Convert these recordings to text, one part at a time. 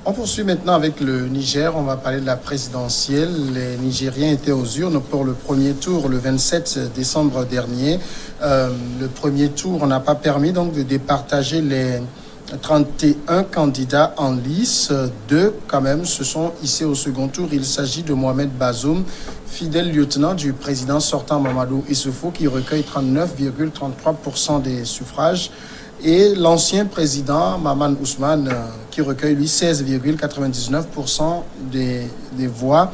On poursuit maintenant avec le Niger. On va parler de la présidentielle. Les Nigériens étaient aux urnes pour le premier tour le 27 décembre dernier. Le premier tour n'a pas permis donc de départager les 31 candidats en lice. Deux, quand même, se sont hissés au second tour. Il s'agit de Mohamed Bazoum, fidèle lieutenant du président sortant Mamadou Issoufou, qui recueille 39,33% des suffrages. Et l'ancien président, Maman Ousmane, qui recueille, lui, 16,99% des voix.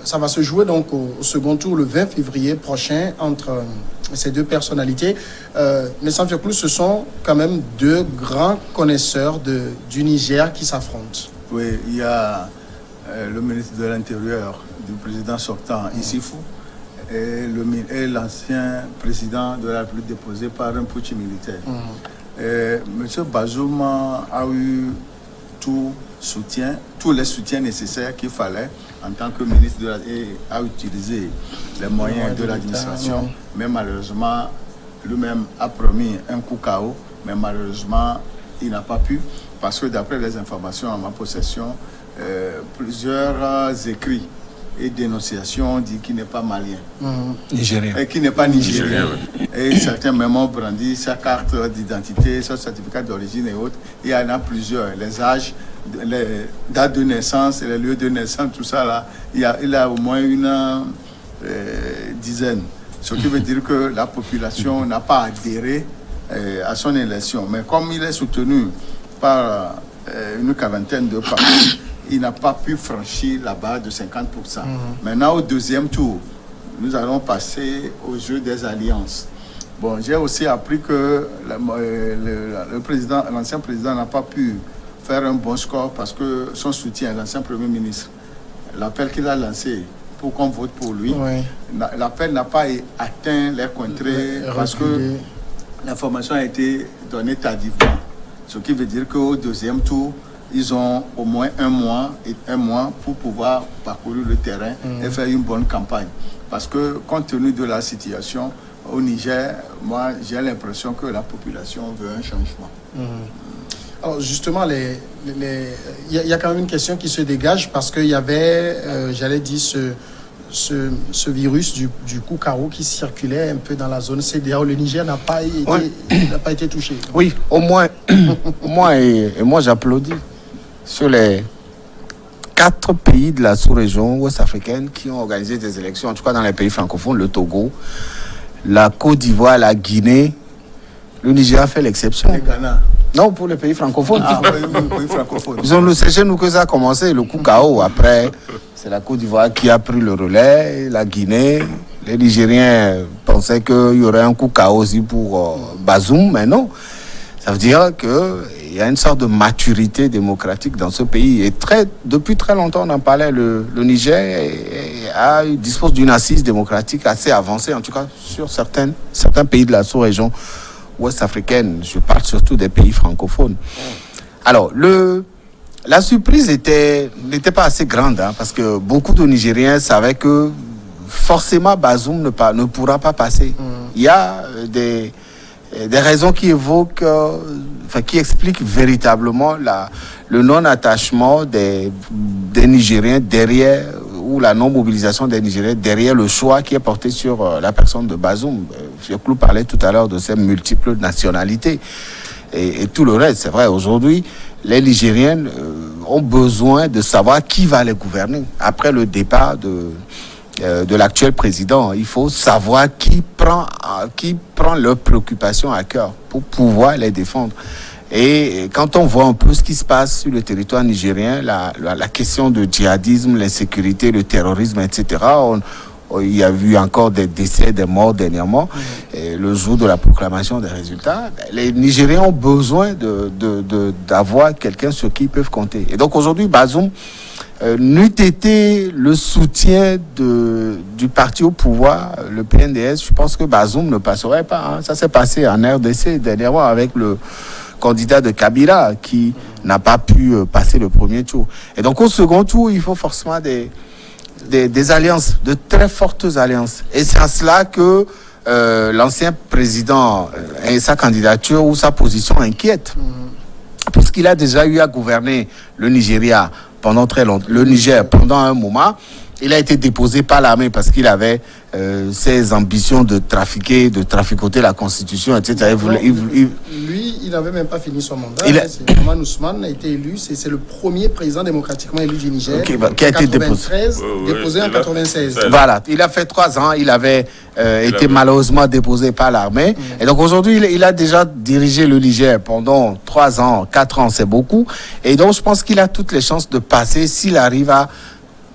Ça va se jouer donc au second tour le 20 février prochain entre ces deux personnalités. Mais sans faire plus, ce sont quand même deux grands connaisseurs du Niger qui s'affrontent. Oui, il y a le ministre de l'Intérieur du président sortant, Issoufou, et l'ancien président de la République déposé par un putsch militaire. Monsieur Bazoum a eu tous les soutiens nécessaires qu'il fallait en tant que ministre et a utilisé les moyens de l'administration. Mais malheureusement, lui-même a promis un coup KO, mais malheureusement, il n'a pas pu, parce que d'après les informations en ma possession, plusieurs écrits et dénonciations dit qu'il n'est pas malien. Nigérien. Et qu'il n'est pas nigérien. Et certains même ont brandi sa carte d'identité, son certificat d'origine et autres. Il y en a plusieurs. Les âges, les dates de naissance, les lieux de naissance, tout ça là, il a au moins une dizaine. Ce qui veut dire que la population n'a pas adhéré à son élection. Mais comme il est soutenu par une quarantaine de partis, il n'a pas pu franchir la barre de 50%. Maintenant, au deuxième tour, nous allons passer au jeu des alliances. Bon, j'ai aussi appris que l'ancien président n'a pas pu faire un bon score parce que son soutien, l'ancien Premier ministre, l'appel qu'il a lancé pour qu'on vote pour lui, l'appel n'a pas atteint les contrées parce que l'information a été donnée tardivement. Ce qui veut dire qu'au deuxième tour, ils ont au moins un mois pour pouvoir parcourir le terrain et faire une bonne campagne. Parce que compte tenu de la situation au Niger, moi j'ai l'impression que la population veut un changement. Alors justement, il y a quand même une question qui se dégage parce qu'il y avait, j'allais dire, ce virus du Koukaro qui circulait un peu dans la zone CEDEAO. Le Niger n'a pas été touché. Oui, au moins, et moi j'applaudis sur les 4 pays de la sous-région ouest-africaine qui ont organisé des élections, en tout cas dans les pays francophones, le Togo, la Côte d'Ivoire, la Guinée. Le Niger a fait l'exception. Le Ghana. Non, pour les pays francophones. Pays francophones. Ils ont c'est chez nous que ça a commencé, le coup KO. Après, c'est la Côte d'Ivoire qui a pris le relais, la Guinée. Les Nigériens pensaient qu'il y aurait un coup KO aussi pour Bazoum, mais non. Ça veut dire qu'il y a une sorte de maturité démocratique dans ce pays. Et depuis très longtemps, on en parlait, le Niger dispose d'une assise démocratique assez avancée, en tout cas sur certains pays de la sous-région ouest-africaine. Je parle surtout des pays francophones. Alors, la surprise n'était pas assez grande, parce que beaucoup de Nigériens savaient que forcément Bazoum ne pourra pas passer. Il y a des raisons qui qui expliquent véritablement le non-attachement des Nigériens derrière, ou la non-mobilisation des Nigériens derrière le choix qui est porté sur la personne de Bazoum. Firklou parlait tout à l'heure de ses multiples nationalités et tout le reste. C'est vrai, aujourd'hui, les Nigériens ont besoin de savoir qui va les gouverner. Après le départ de l'actuel président, il faut savoir qui prend leurs préoccupations à cœur pour pouvoir les défendre. Et quand on voit un peu ce qui se passe sur le territoire nigérien, la question de djihadisme, l'insécurité, le terrorisme, etc., il y a eu encore des décès, des morts dernièrement. Et le jour de la proclamation des résultats, les Nigériens ont besoin d'avoir quelqu'un sur qui ils peuvent compter. Et donc aujourd'hui, Bazoum n'eût été le soutien du parti au pouvoir, le PNDS, je pense que Bazoum ne passerait pas. Ça s'est passé en RDC dernièrement avec le candidat de Kabila qui n'a pas pu passer le premier tour. Et donc au second tour, il faut forcément des alliances, de très fortes alliances. Et c'est à cela que l'ancien président et sa candidature ou sa position inquiète. puisqu'il a déjà eu à gouverner le Nigeria pendant très longtemps, le Niger pendant un moment, il a été déposé par l'armée parce qu'il avait ses ambitions de traficoter la Constitution, etc. Lui, il n'avait même pas fini son mandat. Maman Ousmane a été élu. C'est le premier président démocratiquement élu du Niger. Qui a été déposé en 96. Voilà, il a fait 3 ans. Il avait été malheureusement déposé par l'armée. Et donc aujourd'hui, il a déjà dirigé le Niger pendant 3 ans, 4 ans, c'est beaucoup. Et donc je pense qu'il a toutes les chances de passer s'il arrive à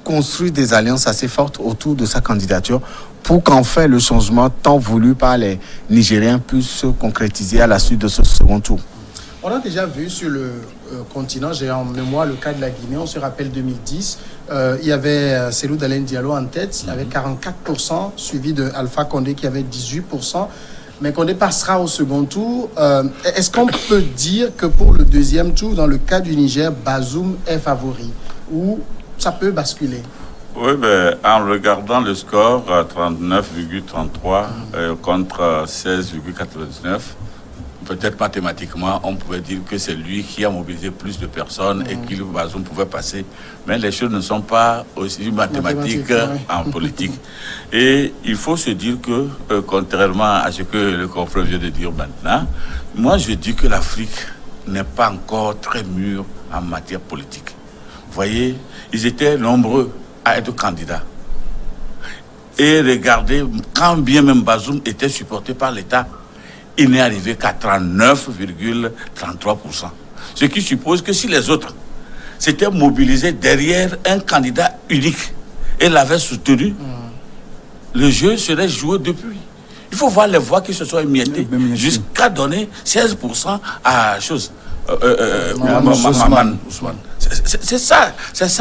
construire des alliances assez fortes autour de sa candidature pour qu'enfin le changement tant voulu par les Nigériens puisse se concrétiser à la suite de ce second tour. On a déjà vu sur le continent, j'ai en mémoire le cas de la Guinée, on se rappelle 2010, il y avait Cellou Dalein Diallo en tête, avec 44%, suivi de Alpha Condé qui avait 18%. Mais Condé passera au second tour. Est-ce qu'on peut dire que pour le deuxième tour, dans le cas du Niger, Bazoum est favori ou ça peut basculer? Oui, ben, en regardant le score, 39,33 contre 16,99, peut-être mathématiquement, on pouvait dire que c'est lui qui a mobilisé plus de personnes et que Bazoum pouvait passer. Mais les choses ne sont pas aussi mathématiques en politique. Et il faut se dire que, contrairement à ce que le confrère vient de dire maintenant, moi je dis que l'Afrique n'est pas encore très mûre en matière politique. Vous voyez, ils étaient nombreux à être candidats. Et regardez, quand bien même Bazoum était supporté par l'État, il n'est arrivé qu'à 39,33%. Ce qui suppose que si les autres s'étaient mobilisés derrière un candidat unique et l'avaient soutenu, le jeu serait joué depuis. Il faut voir les voix qui se sont émiettées jusqu'à donner 16% à chose. Maman Ousmane. C'est ça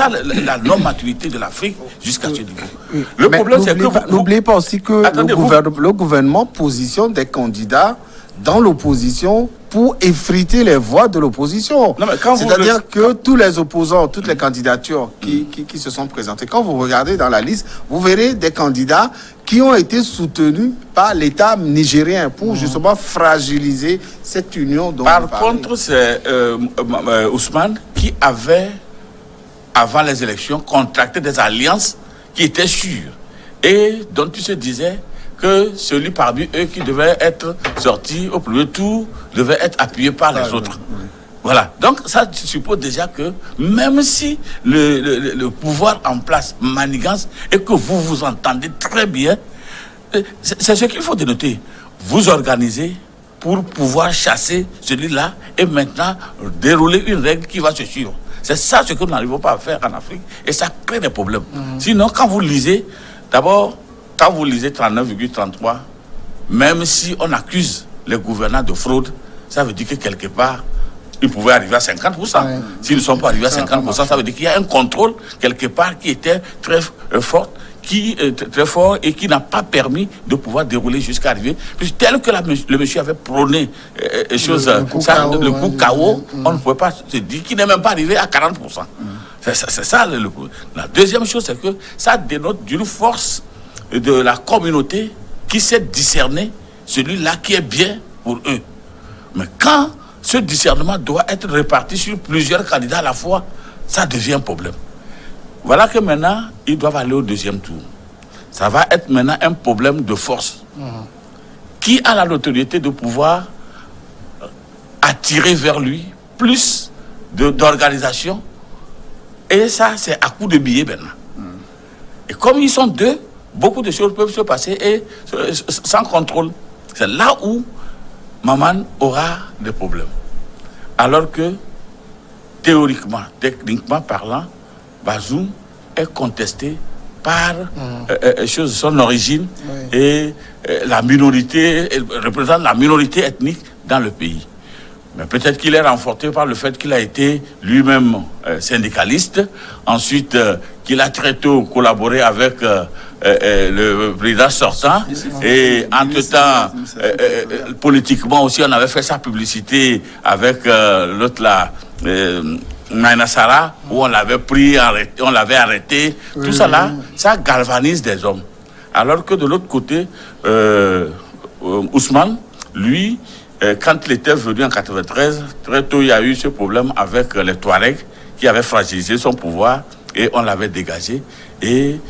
la non-maturité de l'Afrique jusqu'à ce niveau. Le problème, c'est que n'oubliez pas aussi que le gouvernement positionne des candidats dans l'opposition pour effriter les voix de l'opposition. C'est-à-dire que tous les opposants, toutes les candidatures qui se sont présentées, quand vous regardez dans la liste, vous verrez des candidats qui ont été soutenus par l'État nigérien pour justement fragiliser cette union. Par contre, c'est Ousmane qui avait, avant les élections, contracté des alliances qui étaient sûres et dont il se disait que celui parmi eux qui devait être sorti au premier tour devait être appuyé par les autres. Voilà. Donc, ça suppose déjà que même si le pouvoir en place manigance et que vous vous entendez très bien, c'est ce qu'il faut dénoter. Vous organisez pour pouvoir chasser celui-là et maintenant dérouler une règle qui va se suivre. C'est ça ce que nous n'arrivons pas à faire en Afrique et ça crée des problèmes. Sinon, quand vous lisez, d'abord, quand vous lisez 39,33, même si on accuse les gouvernants de fraude, ça veut dire que quelque part, ils pouvaient arriver à 50%. S'ils ne sont pas arrivés à 50%, ça veut dire qu'il y a un contrôle quelque part qui était très fort, très fort et qui n'a pas permis de pouvoir dérouler jusqu'à arriver. Puis tel que le monsieur avait prôné le coup KO, on ne pouvait pas se dire qu'il n'est même pas arrivé à 40%. C'est ça le problème. La deuxième chose, c'est que ça dénote d'une force de la communauté qui sait discerner celui-là qui est bien pour eux. Mais quand ce discernement doit être réparti sur plusieurs candidats à la fois, ça devient un problème. Voilà que maintenant, ils doivent aller au deuxième tour. Ça va être maintenant un problème de force. Qui a la notoriété de pouvoir attirer vers lui plus d'organisation? Et ça, c'est à coup de billets maintenant. Et comme ils sont deux, beaucoup de choses peuvent se passer et sans contrôle. C'est là où Maman aura des problèmes. Alors que, théoriquement, techniquement parlant, Bazoum est contesté par son origine et la minorité, représente la minorité ethnique dans le pays. Mais peut-être qu'il est renforcé par le fait qu'il a été lui-même syndicaliste, ensuite qu'il a très tôt collaboré avec le président sortant, et entre-temps, politiquement aussi, on avait fait sa publicité avec l'autre là, Maïna Sarah, où on l'avait pris, on l'avait arrêté. Tout ça là, ça galvanise des hommes. Alors que de l'autre côté, Ousmane, lui, quand il était venu en 93, très tôt, il y a eu ce problème avec les Touaregs qui avaient fragilisé son pouvoir et on l'avait dégagé. Et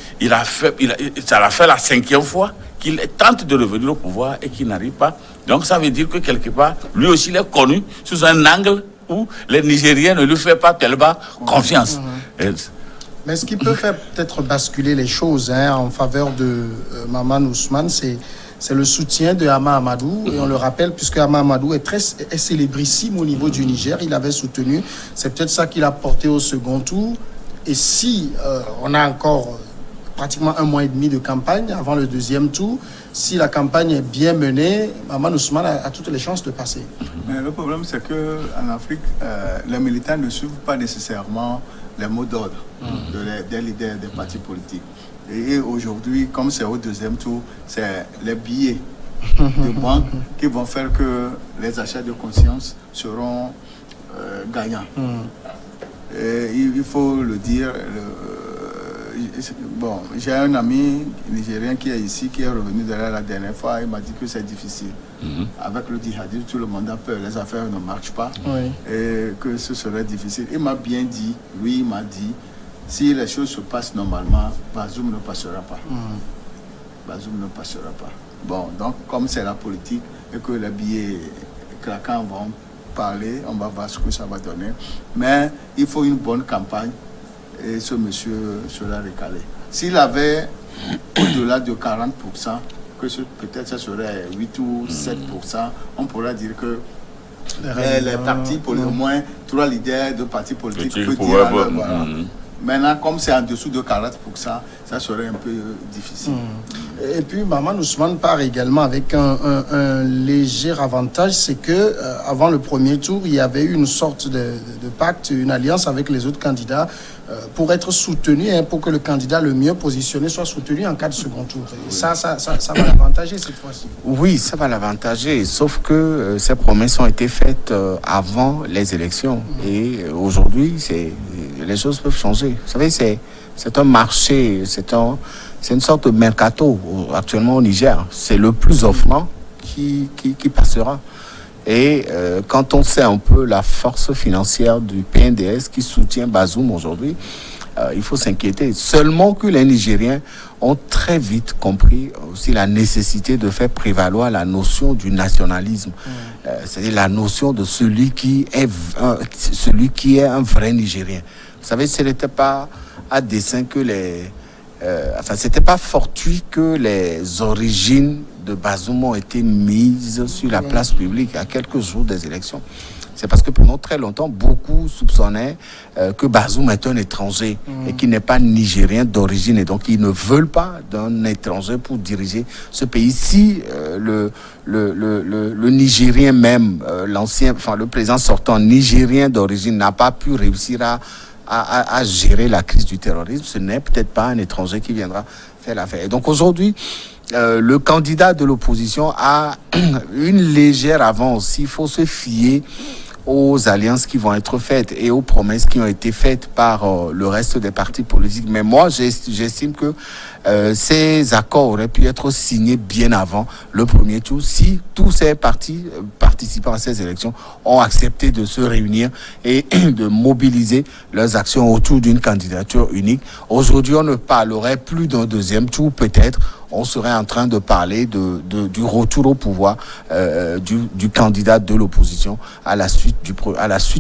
ça l'a fait la 5e fois qu'il tente de revenir au pouvoir et qu'il n'arrive pas. Donc ça veut dire que quelque part, lui aussi, il est connu sous un angle où les Nigériens ne lui font pas tellement confiance. Mais ce qui peut faire peut-être basculer les choses en faveur de Maman Ousmane, c'est le soutien de Hama Amadou. Et on le rappelle, puisque Hama Amadou est célébrissime au niveau du Niger, il avait soutenu. C'est peut-être ça qu'il a porté au second tour. Et si on a encore pratiquement 1 mois et demi de campagne avant le 2e tour, si la campagne est bien menée, Maman Ousmane a toutes les chances de passer. Mais le problème, c'est qu'en Afrique, les militants ne suivent pas nécessairement les mots d'ordre des leaders des partis politiques. Et aujourd'hui, comme c'est au 2e tour, c'est les billets de banque qui vont faire que les achats de conscience seront gagnants. Et il faut le dire. Bon, j'ai un ami nigérien qui est ici, qui est revenu de là la dernière fois. Il m'a dit que c'est difficile. Avec le djihadisme, tout le monde a peur, les affaires ne marchent pas. Et que ce serait difficile. Il m'a bien dit, lui, il m'a dit, si les choses se passent normalement, Bazoum ne passera pas. Bazoum ne passera pas. Bon, donc, comme c'est la politique et que les billets craquants vont parler, on va voir ce que ça va donner. Mais il faut une bonne campagne et ce monsieur sera recalé. S'il avait au-delà de 40%, que peut-être ça serait 8 ou 7%, on pourrait dire que les partis, pour le moins 3 leaders de partis politiques peuvent dire voilà. Maintenant, comme c'est en dessous de 40%, ça serait un peu difficile. Et puis, Maman Ousmane part également avec un léger avantage, c'est que avant le premier tour, il y avait eu une sorte de pacte, une alliance avec les autres candidats pour être soutenu, pour que le candidat le mieux positionné soit soutenu en cas de second tour. Et ça va l'avantager cette fois-ci. Oui, ça va l'avantager, sauf que ces promesses ont été faites avant les élections. Et aujourd'hui, les choses peuvent changer. Vous savez, c'est un marché, c'est une sorte de mercato actuellement au Niger. C'est le plus offrant qui passera. Et quand on sait un peu la force financière du PNDS qui soutient Bazoum aujourd'hui, il faut s'inquiéter. Seulement que les Nigériens ont très vite compris aussi la nécessité de faire prévaloir la notion du nationalisme. C'est-à-dire la notion de celui qui est un vrai Nigérien. Vous savez, ce n'était pas à dessein que c'était pas fortuit que les origines de Bazoum ont été mises sur la place publique à quelques jours des élections. C'est parce que pendant très longtemps, beaucoup soupçonnaient que Bazoum est un étranger et qu'il n'est pas nigérien d'origine. Et donc, ils ne veulent pas d'un étranger pour diriger ce pays. Si le Nigérien même, le président sortant nigérien d'origine n'a pas pu réussir à gérer la crise du terrorisme, ce n'est peut-être pas un étranger qui viendra faire l'affaire. Et donc aujourd'hui, le candidat de l'opposition a une légère avance. Il faut se fier aux alliances qui vont être faites et aux promesses qui ont été faites par le reste des partis politiques. Mais moi, j'estime que ces accords auraient pu être signés bien avant le premier tour si tous ces partis participant à ces élections ont accepté de se réunir et de mobiliser leurs actions autour d'une candidature unique. Aujourd'hui, on ne parlerait plus d'un deuxième tour, peut-être. On serait en train de parler du retour au pouvoir du candidat de l'opposition à la suite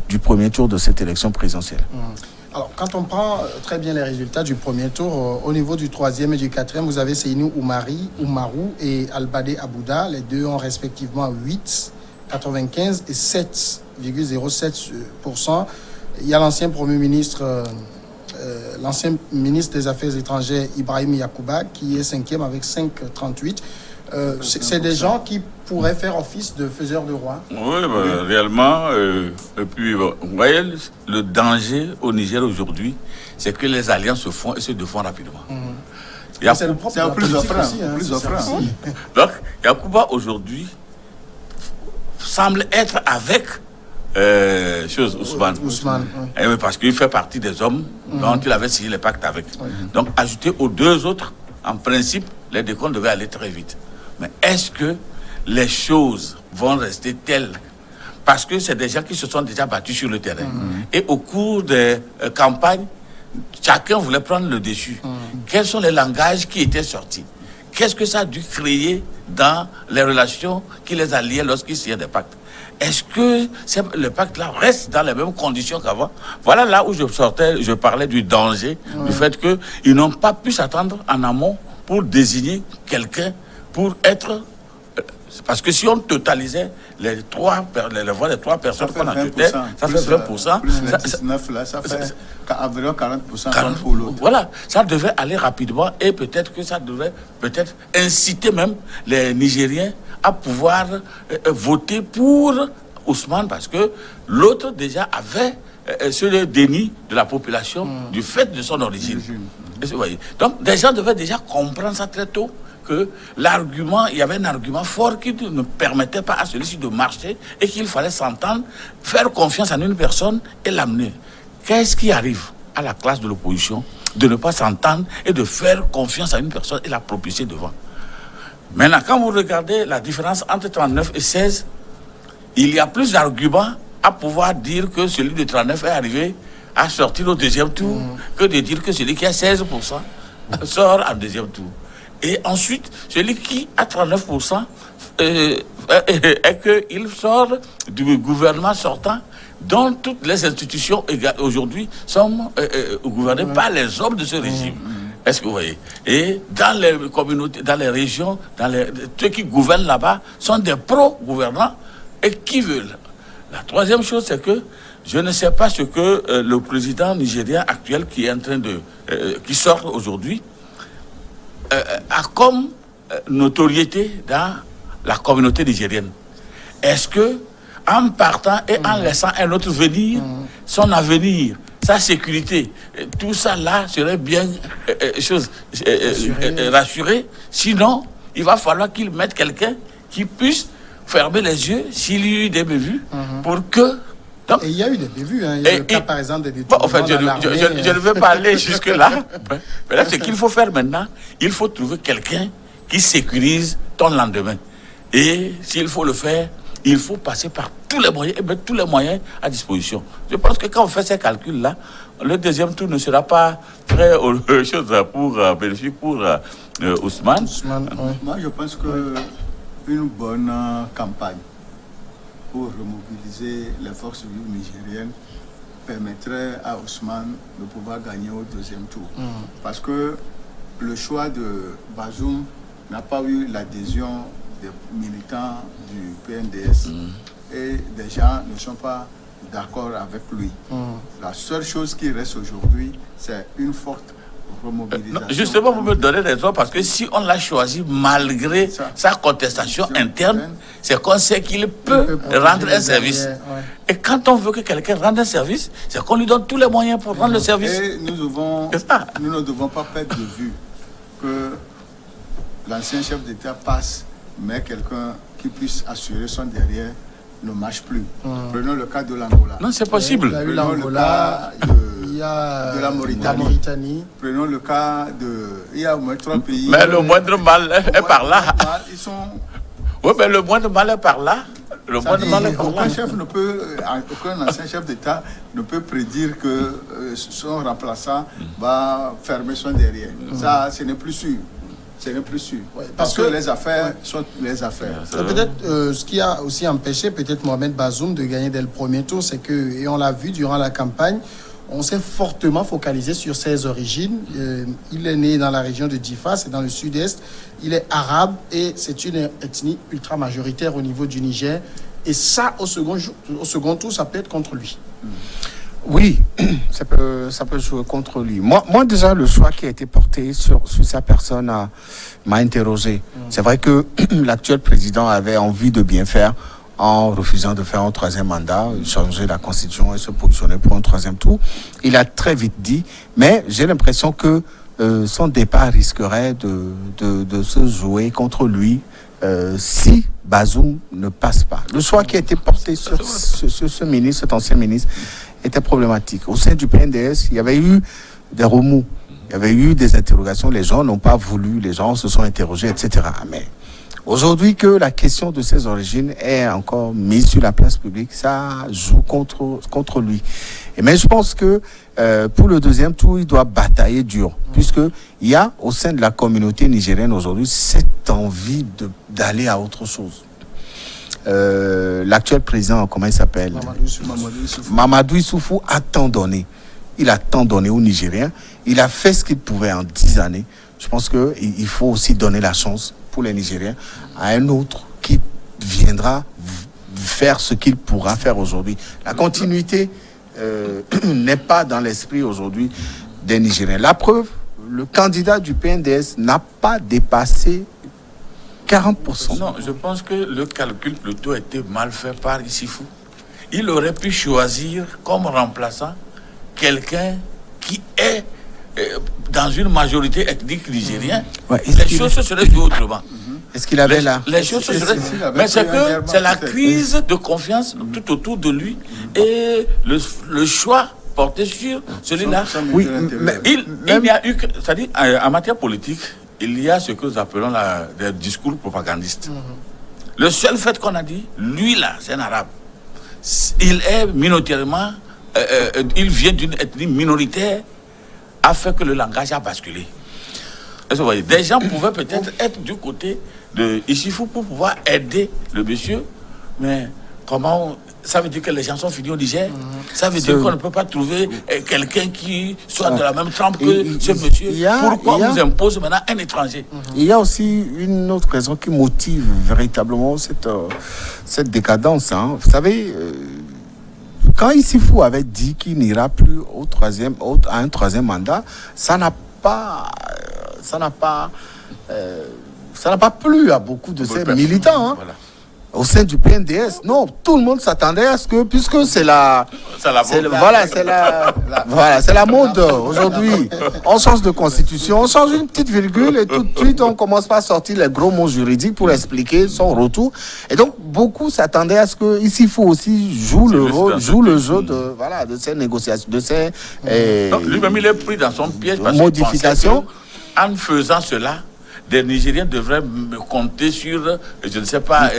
du premier tour de cette élection présidentielle. Alors, quand on prend très bien les résultats du premier tour, au niveau du 3e et du 4e, vous avez Seynou Oumarou et Albade Abouda. Les deux ont respectivement 8,95 et 7,07%. Il y a l'ancien Premier ministre... l'ancien ministre des Affaires étrangères, Ibrahim Yacouba, qui est 5e avec 5,38. C'est des gens qui pourraient faire office de faiseurs de roi. Oui, réellement. Et puis, vous voyez, le danger au Niger aujourd'hui, c'est que les alliances se font et se défont rapidement. C'est le propre de la plus politique offrant. aussi. Donc, Yacouba aujourd'hui semble être avec Ousmane. Parce qu'il fait partie des hommes dont il avait signé les pactes avec. Donc, ajouté aux deux autres, en principe, les décomptes devaient aller très vite. Mais est-ce que les choses vont rester tels. Parce que c'est des gens qui se sont déjà battus sur le terrain. Et au cours des campagnes, chacun voulait prendre le dessus. Quels sont les langages qui étaient sortis? Qu'est-ce que ça a dû créer dans les relations qui les alliaient lorsqu'ils signaient des pactes? Est-ce que le pacte-là reste dans les mêmes conditions qu'avant? Voilà là où je parlais du danger, du fait qu'ils n'ont pas pu s'attendre en amont pour désigner quelqu'un pour être... Parce que si on totalisait les voix des trois personnes qu'on a tutées, ça fait 20%. Plus les 19 là, ça fait environ 40% pour l'autre. Voilà, ça devait aller rapidement et peut-être que ça devrait inciter même les Nigériens à pouvoir voter pour Ousmane, parce que l'autre déjà avait ce déni de la population du fait de son origine. Donc des gens devaient déjà comprendre ça très tôt, que l'argument, il y avait un argument fort qui ne permettait pas à celui-ci de marcher et qu'il fallait s'entendre, faire confiance en une personne et l'amener. Qu'est-ce qui arrive à la classe de l'opposition de ne pas s'entendre et de faire confiance à une personne et la propulser devant? Maintenant, quand vous regardez la différence entre 39 et 16, il y a plus d'arguments à pouvoir dire que celui de 39 est arrivé à sortir au deuxième tour que de dire que celui qui a 16% sort en deuxième tour. Et ensuite, celui qui a 39% est qu'il sort du gouvernement sortant, dont toutes les institutions aujourd'hui sont gouvernées par les hommes de ce régime. Est-ce que vous voyez? Et dans les communautés, dans les régions, ceux qui gouvernent là-bas sont des pro-gouvernants et qui veulent. La troisième chose, c'est que je ne sais pas ce que le président nigérien actuel qui est en train qui sort aujourd'hui, a comme notoriété dans la communauté nigérienne. Est-ce que, en partant et en laissant un autre venir, son avenir, sa sécurité, tout ça là serait bien rassuré? Sinon, il va falloir qu'il mette quelqu'un qui puisse fermer les yeux s'il y a eu des bévues pour que... Donc, et il y a eu des bévues, hein. Il y a le cas, par exemple, des détournements. En fait, je ne veux pas aller jusque-là. Mais là, ce qu'il faut faire maintenant, il faut trouver quelqu'un qui sécurise ton lendemain. Et s'il faut le faire, il faut passer par tous les moyens et mettre tous les moyens à disposition. Je pense que quand on fait ces calculs-là, le deuxième tour ne sera pas très bénéfique pour Ousmane. Moi, je pense qu'une bonne campagne pour remobiliser les forces vives nigériennes permettrait à Ousmane de pouvoir gagner au deuxième tour. Parce que le choix de Bazoum n'a pas eu l'adhésion des militants du PNDS et des gens ne sont pas d'accord avec lui. La seule chose qui reste aujourd'hui, c'est une forte remobilisation. Justement, vous me donnez raison, parce que si on l'a choisi malgré sa contestation interne, c'est qu'on sait qu'il peut rendre un service. Et quand on veut que quelqu'un rende un service, c'est qu'on lui donne tous les moyens pour rendre le service. Et nous ne devons pas perdre de vue que l'ancien chef d'État passe, mais quelqu'un qui puisse assurer son derrière ne marche plus. Prenons le cas de l'Angola. Non, c'est possible. Il y a eu l'Angola, il y a de la Mauritanie. Prenons le cas il y a au moins 3 pays. Mais le moindre mal est par là. Ils sont... Oui, mais le moindre mal est par là. Aucun ancien chef d'État ne peut prédire que son remplaçant va fermer son derrière. Ça, ce n'est plus sûr. Ce n'est plus sûr. Parce que les affaires sont les affaires. Peut-être ce qui a aussi empêché peut-être Mohamed Bazoum de gagner dès le premier tour, c'est que, et on l'a vu durant la campagne, on s'est fortement focalisé sur ses origines. Il est né dans la région de Difa, c'est dans le sud-est. Il est arabe et c'est une ethnie ultra majoritaire au niveau du Niger. Et ça, au second tour, ça peut être contre lui. Oui, ça peut jouer contre lui. Moi, déjà, le choix qui a été porté sur sa personne m'a interrogé. C'est vrai que l'actuel président avait envie de bien faire en refusant de faire un troisième mandat, changer la constitution et se positionner pour un troisième tour. Il a très vite dit, mais j'ai l'impression que son départ risquerait de se jouer contre lui si Bazoum ne passe pas. Le choix qui a été porté sur ce ministre, cet ancien ministre, était problématique. Au sein du PNDS, il y avait eu des remous, il y avait eu des interrogations, les gens n'ont pas voulu, les gens se sont interrogés, etc. Mais Aujourd'hui, que la question de ses origines est encore mise sur la place publique, ça joue contre lui. Mais je pense que pour le deuxième tour, il doit batailler dur, puisque il y a au sein de la communauté nigérienne aujourd'hui cette envie d'aller à autre chose. L'actuel président, comment il s'appelle? Mamadou Issoufou a tant donné. Il a tant donné aux Nigériens. Il a fait ce qu'il pouvait en 10 années. Je pense qu'il faut aussi donner la chance pour les Nigériens à un autre qui viendra faire ce qu'il pourra faire aujourd'hui. La continuité n'est pas dans l'esprit aujourd'hui des Nigériens. La preuve, le candidat du PNDS n'a pas dépassé 40%. Non, je pense que le calcul plutôt était mal fait par Issoufou. Il aurait pu choisir comme remplaçant quelqu'un qui est dans une majorité ethnique nigérienne. Ouais, les choses se seraient jouées autrement. Est-ce qu'il avait là? Les choses se seraient... Mais c'est la crise de confiance tout autour de lui et le choix porté sur celui-là. Oui, mais Il n'y a eu que... C'est-à-dire, en matière politique, il y a ce que nous appelons des discours propagandistes. Le seul fait qu'on a dit, lui là, c'est un arabe. Il est minoritairement... il vient d'une ethnie minoritaire, a fait que le langage a basculé. Est-ce que vous voyez? Des gens pouvaient peut-être être du côté de Issoufou pour pouvoir aider le monsieur, mais comment... Ça veut dire que les gens sont finis au Niger. Ça veut dire qu'on ne peut pas trouver quelqu'un qui soit de la même trempe que ce monsieur. Pourquoi on nous impose maintenant un étranger? Il y a aussi une autre raison qui motive véritablement cette décadence. Hein. Vous savez, quand Issoufou avait dit qu'il n'ira plus à un troisième mandat, ça n'a pas plu à beaucoup de ces militants. Hein. Voilà. Au sein du PNDS, non, tout le monde s'attendait à ce que, puisque c'est la mode aujourd'hui. On change de constitution, on change une petite virgule et tout de suite on commence par sortir les gros mots juridiques pour expliquer son retour. Et donc beaucoup s'attendaient à ce que ici il faut aussi joue le jeu de ces négociations, de ces lui-même il est pris dans son piège parce modifications. En faisant cela, des Nigériens devraient me compter sur, je ne sais pas,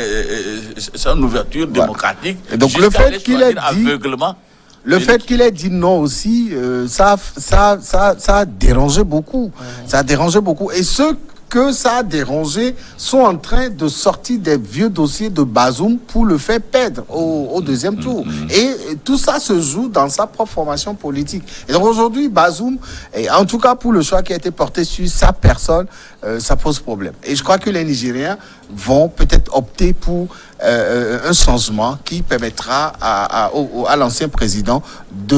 son ouverture démocratique. Et donc le fait qu'il ait dit aveuglement. Le fait qu'il ait dit non aussi, ça a dérangé beaucoup. Ça a dérangé beaucoup. Et ceux que ça a dérangé sont en train de sortir des vieux dossiers de Bazoum pour le faire perdre au deuxième tour. Et tout ça se joue dans sa propre formation politique. Et donc aujourd'hui, Bazoum, et en tout cas pour le choix qui a été porté sur sa personne, ça pose problème. Et je crois que les Nigériens vont peut-être opter pour un changement qui permettra à l'ancien président de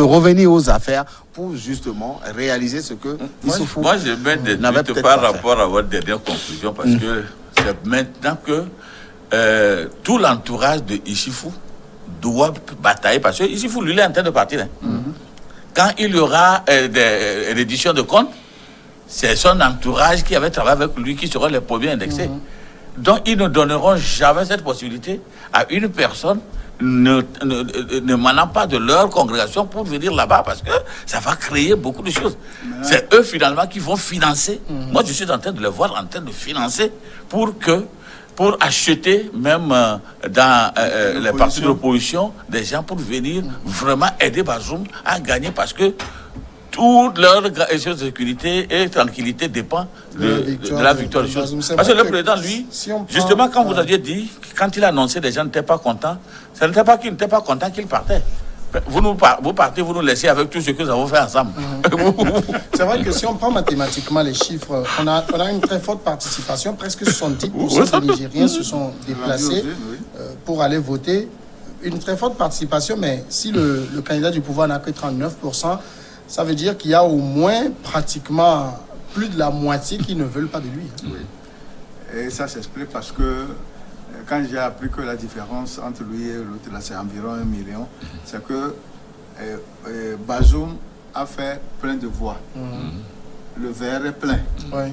revenir aux affaires pour justement réaliser ce que Issoufou moi je mets des doutes par rapport à votre dernière conclusion parce que c'est maintenant que tout l'entourage de Issoufou doit batailler parce que Issoufou lui il est en train de partir. Quand il y aura des redditions de comptes, c'est son entourage qui avait travaillé avec lui qui sera les premiers indexés. Donc ils ne donneront jamais cette possibilité à une personne ne manant pas de leur congrégation pour venir là-bas parce que ça va créer beaucoup de choses. C'est eux finalement qui vont financer. Moi je suis en train de les voir en train de financer pour acheter même dans les partis de l'opposition des gens pour venir vraiment aider Bazoum à gagner parce que toute leur sécurité et tranquillité dépend de la victoire des choses. Parce que le président, lui, justement, quand vous aviez dit, quand il a annoncé, les gens n'étaient pas contents, ce n'était pas qu'il n'était pas content qu'il partait. Vous partez, vous nous laissez avec tout ce que nous avons fait ensemble. C'est vrai que si on prend mathématiquement les chiffres, on a une très forte participation. Presque 70% des Nigériens se sont déplacés pour aller voter. Une très forte participation, mais si le candidat du pouvoir n'a que 39%, ça veut dire qu'il y a au moins pratiquement plus de la moitié qui ne veulent pas de lui. Oui. Et ça s'explique parce que quand j'ai appris que la différence entre lui et l'autre, là, c'est environ 1 million, c'est que Bazoum a fait plein de voix. Le verre est plein. Ouais.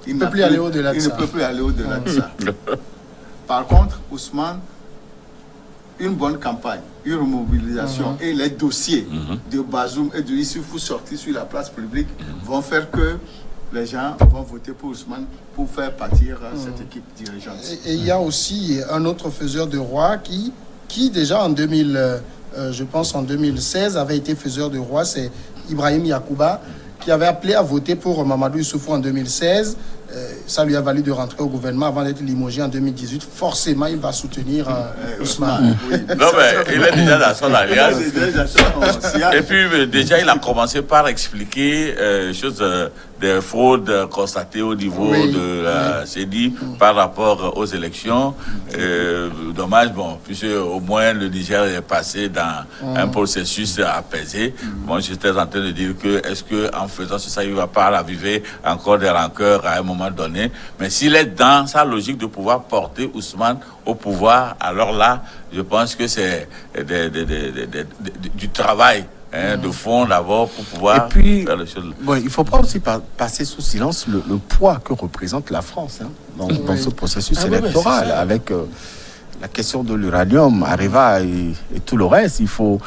Il ne peut plus aller au-delà de ça. Il ne peut plus aller au-delà de ça. Par contre, Ousmane, une bonne campagne, une mobilisation et les dossiers de Bazoum et de Issoufou sortis sur la place publique vont faire que les gens vont voter pour Ousmane pour faire partir cette équipe dirigeante. Et il y a aussi un autre faiseur de roi qui déjà en 2000, je pense en 2016, avait été faiseur de roi, c'est Ibrahim Yacouba, qui avait appelé à voter pour Mamadou Issoufou en 2016. Ça lui a valu de rentrer au gouvernement avant d'être limogé en 2018. Forcément, il va soutenir Ousmane. Oui. Non, mais il est déjà dans son alliance. Et puis, déjà, il a commencé par expliquer des fraudes constatées au niveau de la CEDI par rapport aux élections. Dommage, bon, puisque au moins le Niger est passé dans un processus apaisé. Moi, j'étais en train de dire que est-ce qu'en faisant ça, il ne va pas raviver encore des rancœurs à un moment donné. Mais s'il est dans sa logique de pouvoir porter Ousmane au pouvoir, alors là, je pense que c'est du travail de fond d'abord pour pouvoir faire les choses. Bon, il ne faut pas aussi passer sous silence le poids que représente la France dans ce processus électoral avec la question de l'uranium, Areva et tout le reste. Il faut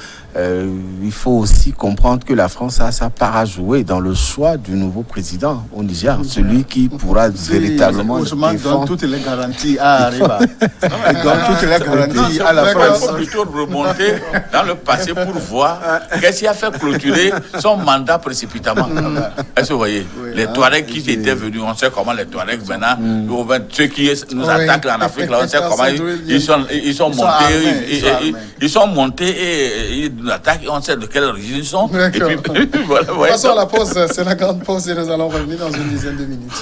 aussi comprendre que la France a sa part à jouer dans le choix du nouveau président au Niger, celui qui pourra véritablement Ousmane donne toutes les garanties à Areva. Il donne toutes les garanties à la France. Il faut plutôt remonter dans le passé pour voir qu'est-ce qui a fait clôturer son mandat précipitamment. Est-ce que vous voyez les Touaregs qui étaient venus, on sait comment les Touaregs maintenant, ceux qui nous attaquent en Afrique, là, on sait comment ils sont montés et ils nous attaquent et on sait de quelle origine ils sont. Et puis, voilà, Passons à la pause, c'est la grande pause et nous allons revenir dans une dizaine de minutes.